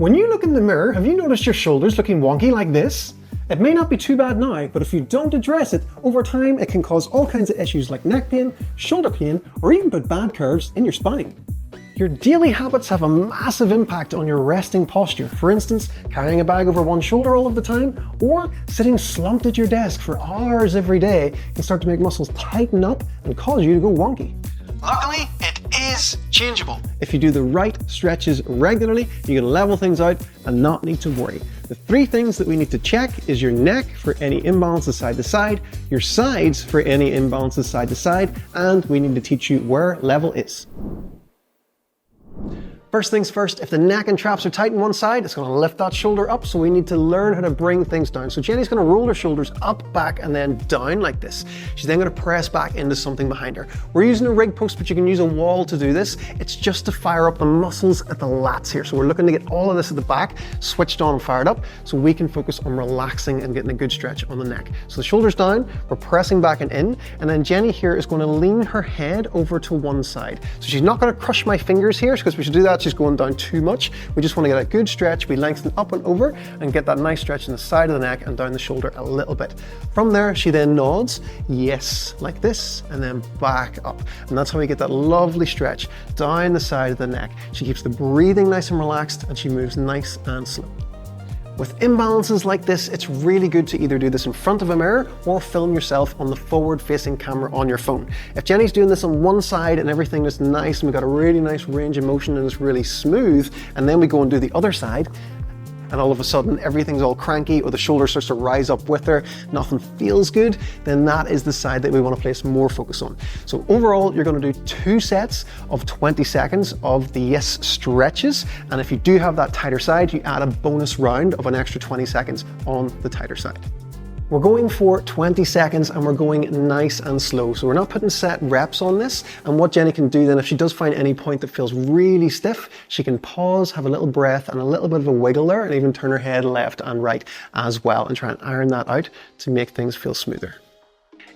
When you look in the mirror, have you noticed your shoulders looking wonky like this? It may not be too bad now, but if you don't address it, over time it can cause all kinds of issues like neck pain, shoulder pain, or even put bad curves in your spine. Your daily habits have a massive impact on your resting posture. For instance, carrying a bag over one shoulder all of the time, or sitting slumped at your desk for hours every day can start to make muscles tighten up and cause you to go wonky. Luckily, it is changeable. If you do the right stretches regularly, you can level things out and not need to worry. The three things that we need to check is your neck for any imbalances side to side, your sides for any imbalances side to side, and we need to teach you where level is. First things first, if the neck and traps are tight on one side, it's going to lift that shoulder up, so we need to learn how to bring things down. So Jenni's going to roll her shoulders up, back, and then down like this. She's then going to press back into something behind her. We're using a rig post, but you can use a wall to do this. It's just to fire up the muscles at the lats here. So we're looking to get all of this at the back switched on and fired up, so we can focus on relaxing and getting a good stretch on the neck. So the shoulders down, we're pressing back and in, and then Jenni here is going to lean her head over to one side. So she's not going to crush my fingers here, because we should do that. She's going down too much. We just want to get a good stretch. We lengthen up and over and get that nice stretch in the side of the neck and down the shoulder a little bit. From there, she then nods, yes, like this, and then back up. And that's how we get that lovely stretch down the side of the neck. She keeps the breathing nice and relaxed, and she moves nice and slow. With imbalances like this, it's really good to either do this in front of a mirror or film yourself on the forward-facing camera on your phone. If Jenni's doing this on one side and everything is nice and we've got a really nice range of motion and it's really smooth, and then we go and do the other side, and all of a sudden everything's all cranky or the shoulder starts to rise up with her, nothing feels good, then that is the side that we want to place more focus on. So overall, you're going to do 2 sets of 20 seconds of the yes stretches, and if you do have that tighter side, you add a bonus round of an extra 20 seconds on the tighter side. We're going for 20 seconds and we're going nice and slow. So we're not putting set reps on this. And what Jenni can do then, if she does find any point that feels really stiff, she can pause, have a little breath and a little bit of a wiggle there, and even turn her head left and right as well, and try and iron that out to make things feel smoother.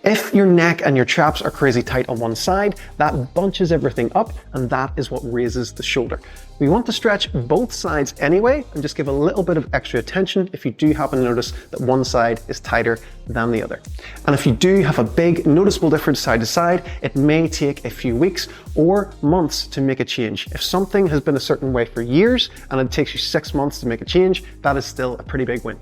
If your neck and your traps are crazy tight on one side, that bunches everything up, and that is what raises the shoulder. We want to stretch both sides anyway, and just give a little bit of extra attention if you do happen to notice that one side is tighter than the other. And if you do have a big noticeable difference side to side, it may take a few weeks or months to make a change. If something has been a certain way for years and it takes you 6 months to make a change, that is still a pretty big win.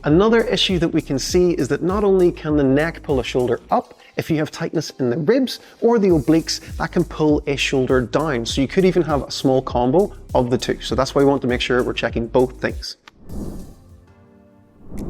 Another issue that we can see is that not only can the neck pull a shoulder up, if you have tightness in the ribs or the obliques, that can pull a shoulder down. So you could even have a small combo of the two. So that's why we want to make sure we're checking both things.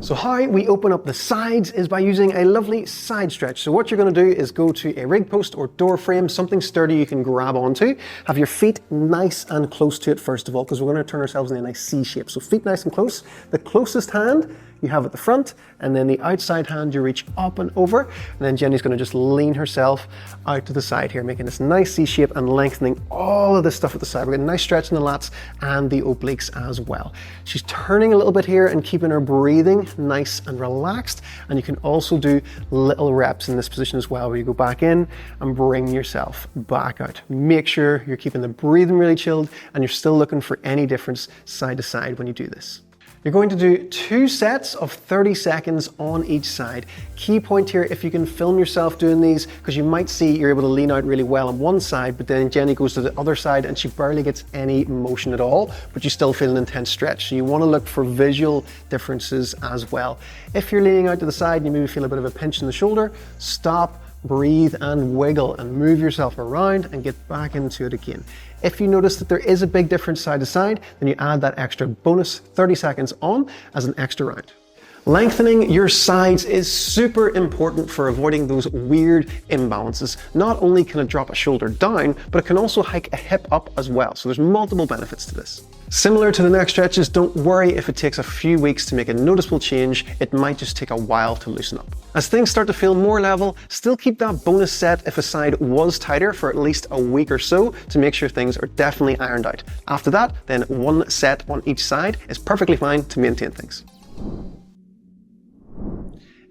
So how we open up the sides is by using a lovely side stretch. So what you're going to do is go to a rig post or door frame, something sturdy you can grab onto. Have your feet nice and close to it first of all, because we're going to turn ourselves in a nice C shape. So feet nice and close. The closest hand you have at the front, and then the outside hand you reach up and over, and then Jenni's going to just lean herself out to the side here, making this nice C shape and lengthening all of this stuff at the side. We're getting a nice stretch in the lats and the obliques as well. She's turning a little bit here and keeping her breathing nice and relaxed, and you can also do little reps in this position as well, where you go back in and bring yourself back out. Make sure you're keeping the breathing really chilled and you're still looking for any difference side to side when you do this. You're going to do 2 sets of 30 seconds on each side. Key point here, if you can film yourself doing these, because you might see you're able to lean out really well on one side, but then Jenni goes to the other side and she barely gets any motion at all, but you still feel an intense stretch. So you want to look for visual differences as well. If you're leaning out to the side and you maybe feel a bit of a pinch in the shoulder, stop, breathe and wiggle and move yourself around and get back into it again. If you notice that there is a big difference side to side, then you add that extra bonus 30 seconds on as an extra round. Lengthening your sides is super important for avoiding those weird imbalances. Not only can it drop a shoulder down, but it can also hike a hip up as well. So there's multiple benefits to this. Similar to the neck stretches, don't worry if it takes a few weeks to make a noticeable change. It might just take a while to loosen up. As things start to feel more level, still keep that bonus set if a side was tighter for at least a week or so to make sure things are definitely ironed out. After that, then 1 set on each side is perfectly fine to maintain things.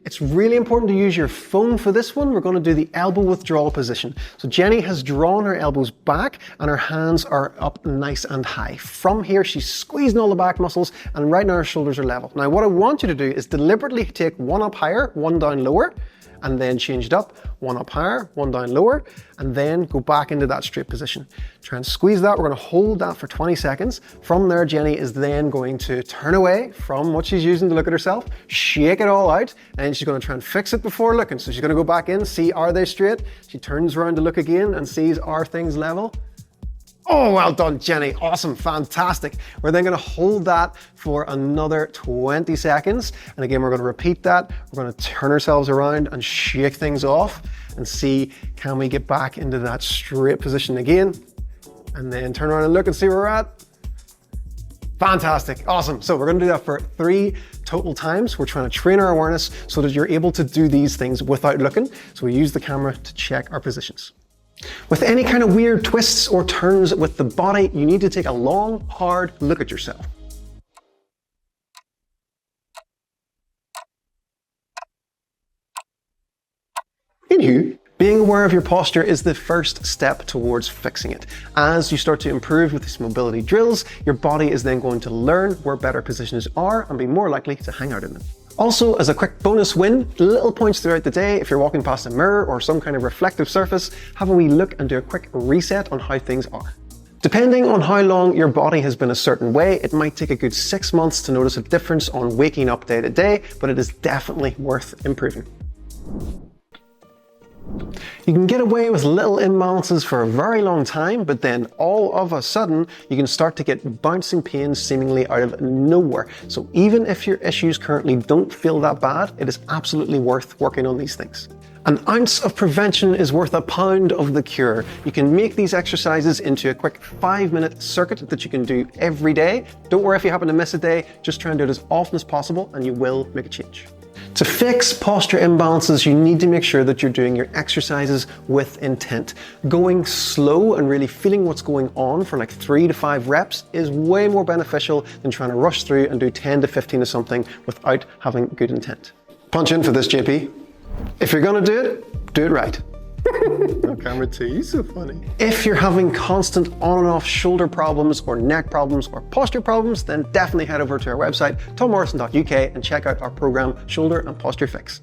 It's really important to use your phone for this one. We're going to do the elbow withdrawal position. So Jenni has drawn her elbows back and her hands are up nice and high. From here, she's squeezing all the back muscles, and right now her shoulders are level. Now what I want you to do is deliberately take one up higher, one down lower, and then change it up, one up higher, one down lower, and then go back into that straight position. Try and squeeze that. We're going to hold that for 20 seconds. From there, Jenni is then going to turn away from what she's using to look at herself, shake it all out, and she's going to try and fix it before looking. So she's going to go back in, see, are they straight? She turns around to look again and sees, are things level? Oh, well done, Jenni. Awesome, fantastic. We're then going to hold that for another 20 seconds. And again, we're going to repeat that. We're going to turn ourselves around and shake things off and see, can we get back into that straight position again? And then turn around and look and see where we're at. Fantastic, awesome. So we're going to do that for 3 total times. We're trying to train our awareness so that you're able to do these things without looking. So we use the camera to check our positions. With any kind of weird twists or turns with the body, you need to take a long, hard look at yourself. Anywho, being aware of your posture is the first step towards fixing it. As you start to improve with these mobility drills, your body is then going to learn where better positions are and be more likely to hang out in them. Also, as a quick bonus win, little points throughout the day, if you're walking past a mirror or some kind of reflective surface, have a wee look and do a quick reset on how things are. Depending on how long your body has been a certain way, it might take a good 6 months to notice a difference on waking up day to day, but it is definitely worth improving. You can get away with little imbalances for a very long time, but then all of a sudden, you can start to get bouncing pains seemingly out of nowhere. So even if your issues currently don't feel that bad, it is absolutely worth working on these things. An ounce of prevention is worth a pound of the cure. You can make these exercises into a quick 5-minute circuit that you can do every day. Don't worry if you happen to miss a day, just try and do it as often as possible and you will make a change. To fix posture imbalances, you need to make sure that you're doing your exercises with intent. Going slow and really feeling what's going on for like 3 to 5 reps is way more beneficial than trying to rush through and do 10 to 15 of something without having good intent. Punch in for this, JP. If you're gonna do it right. Oh, camera 2, you're so funny. If you're having constant on and off shoulder problems or neck problems or posture problems, then definitely head over to our website, tommorrison.uk, and check out our program, Shoulder and Posture Fix.